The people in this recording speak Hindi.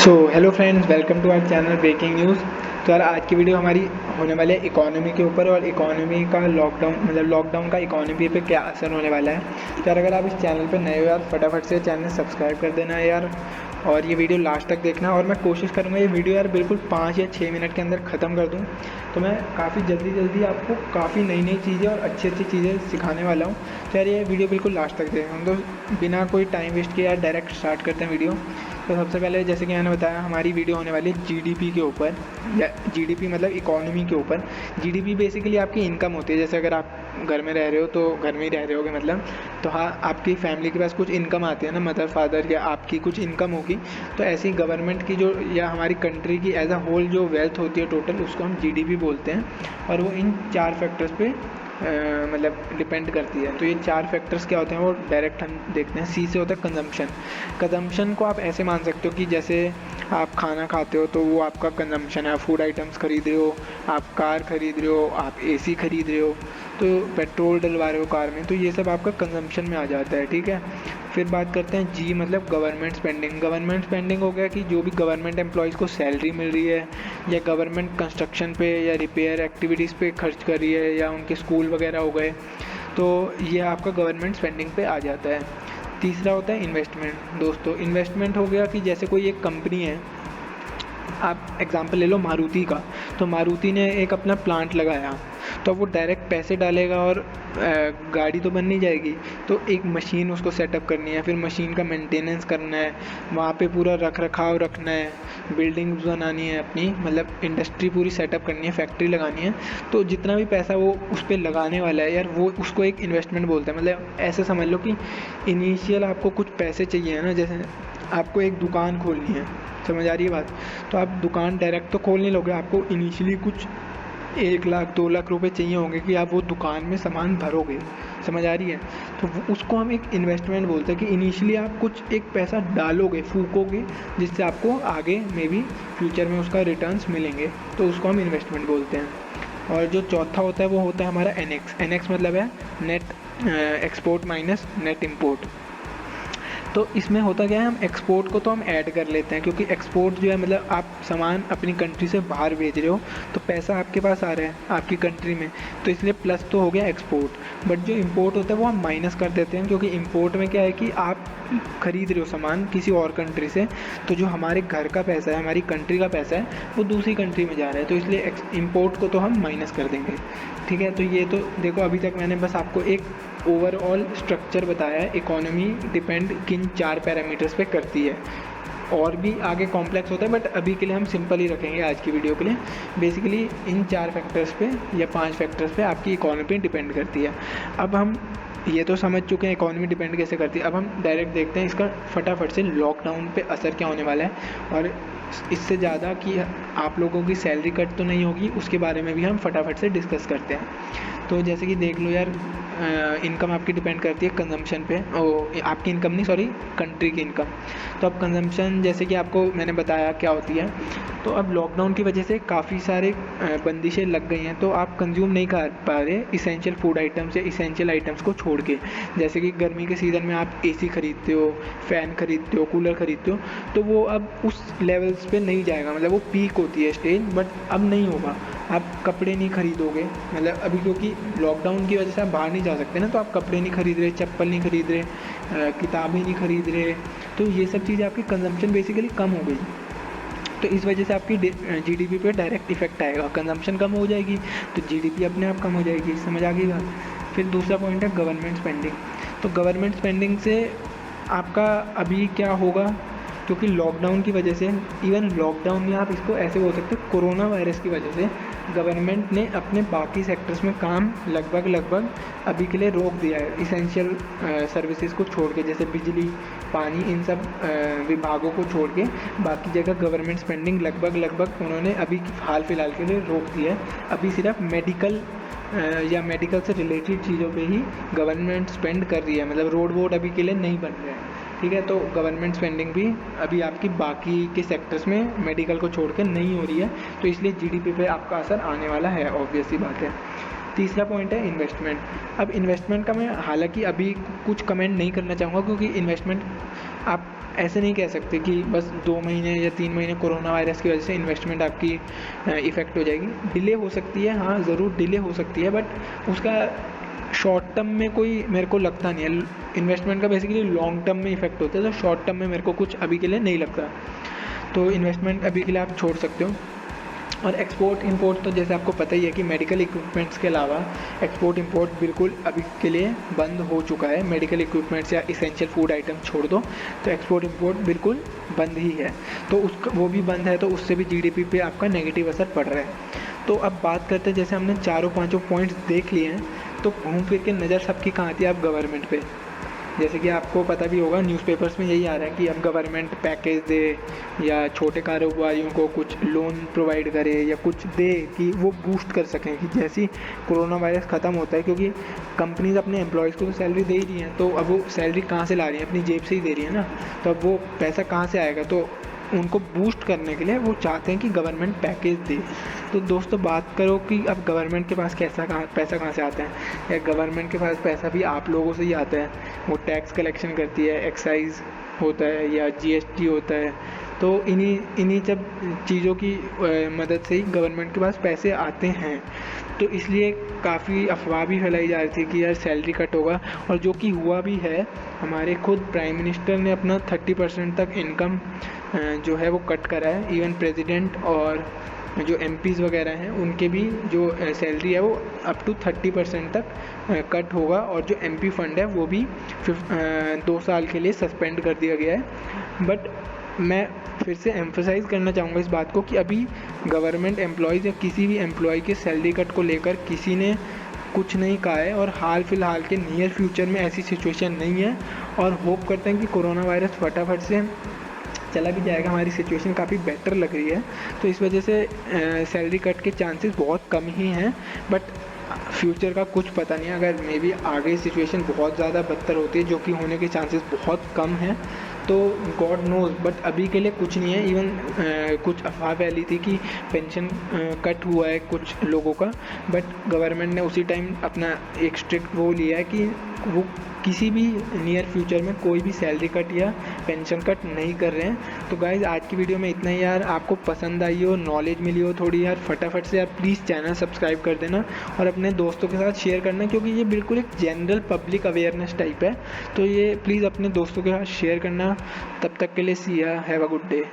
Hello friends, welcome to our channel breaking news. तो यार आज की वीडियो हमारी होने वाली है इकोनॉमी के ऊपर, और इकोनॉमी का लॉकडाउन का इकोनॉमी पे क्या असर होने वाला है। तो यार अगर आप इस चैनल पे नए हो यार, फटाफट से चैनल सब्सक्राइब कर देना है यार, और ये वीडियो लास्ट तक देखना। और मैं कोशिश करूँगा ये वीडियो यार बिल्कुल 5 या 6 मिनट के अंदर ख़त्म कर दूँ। तो मैं काफ़ी जल्दी आपको काफ़ी नई चीज़ें और अच्छी चीज़ें सिखाने वाला हूँ। तो यार ये वीडियो बिल्कुल लास्ट तक देखें। तो बिना कोई टाइम वेस्ट किए यार डायरेक्ट स्टार्ट करते हैं वीडियो। तो सबसे पहले जैसे कि मैंने बताया, हमारी वीडियो होने वाली है जीडीपी के ऊपर, या जीडीपी मतलब इकोनॉमी के ऊपर। जीडीपी बेसिकली आपकी इनकम होती है। जैसे अगर आप घर में रह रहे हो तो घर में ही रह रहे होगे मतलब, तो हाँ आपकी फैमिली के पास कुछ इनकम आती है ना, मदर फादर या आपकी कुछ इनकम होगी। तो ऐसी गवर्नमेंट की जो या हमारी कंट्री की एज अ होल जो वेल्थ होती है टोटल, उसको हम जीडीपी बोलते हैं। और वो इन 4 फैक्टर्स पे मतलब डिपेंड करती है। तो ये 4 फैक्टर्स क्या होते हैं वो डायरेक्ट हम देखते हैं। सी से होता है कंजम्पशन। कंजम्पशन को आप ऐसे मान सकते हो कि जैसे आप खाना खाते हो तो वो आपका कंजम्पशन है। आप फूड आइटम्स खरीद रहे हो, आप कार खरीद रहे हो, आप एसी खरीद रहे हो, तो पेट्रोल डलवा रहे हो कार में, तो ये सब आपका कंजम्पशन में आ जाता है। ठीक है। फिर बात करते हैं जी मतलब गवर्नमेंट स्पेंडिंग। गवर्नमेंट स्पेंडिंग हो गया कि जो भी गवर्नमेंट एम्प्लॉयज़ को सैलरी मिल रही है, या गवर्नमेंट कंस्ट्रक्शन पे या रिपेयर एक्टिविटीज़ पे खर्च कर रही है, या उनके स्कूल वगैरह हो गए, तो ये आपका गवर्नमेंट स्पेंडिंग पे आ जाता है। तीसरा होता है इन्वेस्टमेंट। दोस्तों इन्वेस्टमेंट हो गया कि जैसे कोई एक कंपनी है, आप एग्जांपल ले लो मारुति का। तो मारुति ने एक अपना प्लांट लगाया, तो वो डायरेक्ट पैसे डालेगा और गाड़ी तो बन नहीं जाएगी। तो एक मशीन उसको सेटअप करनी है, फिर मशीन का मेंटेनेंस करना है, वहाँ पे पूरा रख रखाव रखना है, बिल्डिंग्स बनानी है अपनी, मतलब इंडस्ट्री पूरी सेटअप करनी है, फैक्ट्री लगानी है। तो जितना भी पैसा वो उस पर लगाने वाला है यार, वो उसको एक इन्वेस्टमेंट बोलते हैं। मतलब ऐसे समझ लो कि इनिशियल आपको कुछ पैसे चाहिए है ना, जैसे आपको एक दुकान खोलनी है, समझ आ रही है बात। तो आप दुकान डायरेक्ट तो खोल नहीं लोगे, आपको इनिशियली कुछ 1 लाख 2 लाख रुपए चाहिए होंगे कि आप वो दुकान में सामान भरोगे, समझ आ रही है। तो उसको हम एक इन्वेस्टमेंट बोलते हैं कि इनिशियली आप कुछ एक पैसा डालोगे, फूकोगे, जिससे आपको आगे में भी फ्यूचर में उसका रिटर्न्स मिलेंगे, तो उसको हम इन्वेस्टमेंट बोलते हैं। और जो चौथा होता है वो होता है हमारा एनएक्स। एनएक्स मतलब है net export minus net import. तो इसमें होता क्या है, हम एक्सपोर्ट को तो हम ऐड कर लेते हैं, क्योंकि एक्सपोर्ट जो है मतलब आप सामान अपनी कंट्री से बाहर भेज रहे हो, तो पैसा आपके पास आ रहा है आपकी कंट्री में, तो इसलिए प्लस तो हो गया एक्सपोर्ट। बट जो इंपोर्ट होता है वो हम माइनस कर देते हैं, क्योंकि इंपोर्ट में क्या है कि आप खरीद रहे हो सामान किसी और कंट्री से, तो जो हमारे घर का पैसा है, हमारी कंट्री का पैसा है, वो दूसरी कंट्री में जा रहा है, तो इसलिए इंपोर्ट को तो हम माइनस कर देंगे। ठीक है। तो ये तो देखो, अभी तक मैंने बस आपको एक ओवरऑल स्ट्रक्चर बताया है। इकोनॉमी डिपेंड किन 4 पैरामीटर्स पे करती है, और भी आगे कॉम्प्लेक्स होता है, बट अभी के लिए हम सिंपल ही रखेंगे आज की वीडियो के लिए। बेसिकली इन 4 फैक्टर्स पे या 5 फैक्टर्स पे आपकी इकोनॉमी डिपेंड करती है। अब हम ये तो समझ चुके हैं इकोनॉमी डिपेंड कैसे करती है। अब हम डायरेक्ट देखते हैं इसका फटाफट से लॉकडाउन पे असर क्या होने वाला है, और इससे ज़्यादा कि आप लोगों की सैलरी कट तो नहीं होगी, उसके बारे में भी हम फटाफट से डिस्कस करते हैं। तो जैसे कि देख लो यार, इनकम आपकी डिपेंड करती है कंजम्पशन पे, आपकी इनकम नहीं, सॉरी, कंट्री की इनकम। तो अब कंजम्पशन जैसे कि आपको मैंने बताया क्या होती है। तो अब लॉकडाउन की वजह से काफ़ी सारे बंदिशें लग गई हैं, तो आप कंज्यूम नहीं कर पा रहे इसेंशियल फूड आइटम्स या इसेंशियल आइटम्स को छोड़ के। जैसे कि गर्मी के सीज़न में आप एसी खरीदते हो, फ़ैन खरीदते हो, कूलर खरीदते हो, तो वो अब उस लेवल्स पे नहीं जाएगा, मतलब वो पीक होती है स्टेज, बट अब नहीं होगा। आप कपड़े नहीं खरीदोगे, मतलब अभी क्योंकि लॉकडाउन की वजह से आप बाहर नहीं जा सकते ना, तो आप कपड़े नहीं खरीद रहे, चप्पल नहीं खरीद रहे, किताबें नहीं खरीद रहे, तो ये सब चीज़ें आपकी कंजम्पशन बेसिकली कम हो गई। तो इस वजह से आपकी जीडीपी पे डायरेक्ट इफेक्ट आएगा। कंजम्पशन कम हो जाएगी तो जीडीपी अपने आप कम हो जाएगी, समझ आ गई बात। फिर दूसरा पॉइंट है गवर्नमेंट स्पेंडिंग। तो गवर्नमेंट स्पेंडिंग से आपका अभी क्या होगा, क्योंकि लॉकडाउन की वजह से, इवन लॉकडाउन में आप इसको ऐसे बोल सकते हो, कोरोना वायरस की वजह से गवर्नमेंट ने अपने बाकी सेक्टर्स में काम लगभग अभी के लिए रोक दिया है, इसेंशियल सर्विसेज को छोड़ के, जैसे बिजली, पानी, इन सब विभागों को छोड़ के बाकी जगह गवर्नमेंट स्पेंडिंग लगभग उन्होंने अभी हाल फिलहाल के लिए रोक दी है। अभी सिर्फ मेडिकल या मेडिकल से रिलेटेड चीज़ों पे ही गवर्नमेंट स्पेंड कर रही है, मतलब रोड वोड अभी के लिए नहीं बन रहे हैं। ठीक है। तो गवर्नमेंट स्पेंडिंग भी अभी आपकी बाकी के सेक्टर्स में मेडिकल को छोड़ के नहीं हो रही है, तो इसलिए जीडीपी पे आपका असर आने वाला है, ऑब्वियस सी बात है। तीसरा पॉइंट है इन्वेस्टमेंट। अब इन्वेस्टमेंट का मैं हालांकि अभी कुछ कमेंट नहीं करना चाहूँगा, क्योंकि इन्वेस्टमेंट आप ऐसे नहीं कह सकते कि बस 2 महीने या 3 महीने कोरोना वायरस की वजह से इन्वेस्टमेंट आपकी इफ़ेक्ट हो जाएगी। डिले हो सकती है, हाँ ज़रूर डिले हो सकती है, बट उसका शॉर्ट टर्म में कोई मेरे को लगता नहीं है। इन्वेस्टमेंट का बेसिकली लॉन्ग टर्म में इफेक्ट होता है, तो शॉर्ट टर्म में मेरे को कुछ अभी के लिए नहीं लगता। तो इन्वेस्टमेंट अभी के लिए आप छोड़ सकते हो। और एक्सपोर्ट इंपोर्ट तो जैसे आपको पता ही है कि मेडिकल इक्विपमेंट्स के अलावा एक्सपोर्ट इंपोर्ट बिल्कुल अभी के लिए बंद हो चुका है। मेडिकल इक्विपमेंट्स या इसेंशियल फूड आइटम छोड़ दो तो एक्सपोर्ट इंपोर्ट बिल्कुल बंद ही है। तो उसका वो भी बंद है, तो उससे भी जीडीपी पे आपका नेगेटिव असर पड़ रहा है। तो अब बात करते हैं, जैसे हमने चारों पांचों पॉइंट्स देख लिए हैं, तो घूम फिर के नज़र सबकी कहाँ आती है, अब गवर्नमेंट पे। जैसे कि आपको पता भी होगा न्यूज़पेपर्स में यही आ रहा है कि अब गवर्नमेंट पैकेज दे या छोटे कारोबारियों को कुछ लोन प्रोवाइड करे या कुछ दे कि वो बूस्ट कर सकें, कि जैसे कोरोना वायरस ख़त्म होता है, क्योंकि कंपनीज अपने एम्प्लॉयज़ को तो सैलरी दे ही रही हैं, तो अब वो सैलरी कहाँ से ला रही है, अपनी जेब से ही दे रही है ना, तो अब वो पैसा कहाँ से आएगा। तो उनको बूस्ट करने के लिए वो चाहते हैं कि गवर्नमेंट पैकेज दे। तो दोस्तों बात करो कि अब गवर्नमेंट के पास पैसा कहाँ से आता है, या गवर्नमेंट के पास पैसा भी आप लोगों से ही आता है। वो टैक्स कलेक्शन करती है, एक्साइज होता है या जीएसटी होता है, तो इन्हीं सब चीज़ों की मदद से ही गवर्नमेंट के पास पैसे आते हैं। तो इसलिए काफ़ी अफवाह भी फैलाई जा रही थी कि यार सैलरी कट होगा, और जो कि हुआ भी है। हमारे खुद प्राइम मिनिस्टर ने अपना 30% तक इनकम जो है वो कट करा है। इवन प्रेसिडेंट और जो एमपीज़ वगैरह हैं उनके भी जो सैलरी है वो अप टू 30% तक कट होगा, और जो एमपी फंड है वो भी 2 साल के लिए सस्पेंड कर दिया गया है। बट मैं फिर से एम्फसाइज़ करना चाहूँगा इस बात को कि अभी गवर्नमेंट एम्प्लॉयज़ या किसी भी एम्प्लॉय के सैलरी कट को लेकर किसी ने कुछ नहीं कहा है, और हाल फिलहाल के नियर फ्यूचर में ऐसी सिचुएशन नहीं है। और होप करते हैं कि कोरोना वायरस फटाफट से चला भी जाएगा। हमारी सिचुएशन काफ़ी बेटर लग रही है, तो इस वजह से सैलरी कट के चांसेस बहुत कम ही हैं। बट फ्यूचर का कुछ पता नहीं है, अगर मे बी आगे सिचुएशन बहुत ज़्यादा बदतर होती है, जो कि होने के चांसेस बहुत कम हैं, तो गॉड नोज़। बट अभी के लिए कुछ नहीं है। इवन कुछ अफवाह फैली थी कि पेंशन कट हुआ है कुछ लोगों का, बट गवर्नमेंट ने उसी टाइम अपना एक स्ट्रिक्ट वो लिया है कि वो किसी भी नियर फ्यूचर में कोई भी सैलरी कट या पेंशन कट नहीं कर रहे हैं। तो गाइज़ आज की वीडियो में इतना ही। यार आपको पसंद आई हो, नॉलेज मिली हो थोड़ी, यार फटाफट से आप प्लीज़ चैनल सब्सक्राइब कर देना और अपने दोस्तों के साथ शेयर करना, क्योंकि ये बिल्कुल एक जनरल पब्लिक अवेयरनेस टाइप है। तो ये प्लीज़ अपने दोस्तों के साथ शेयर करना। तब तक के लिए सी या, हैव अ गुड डे।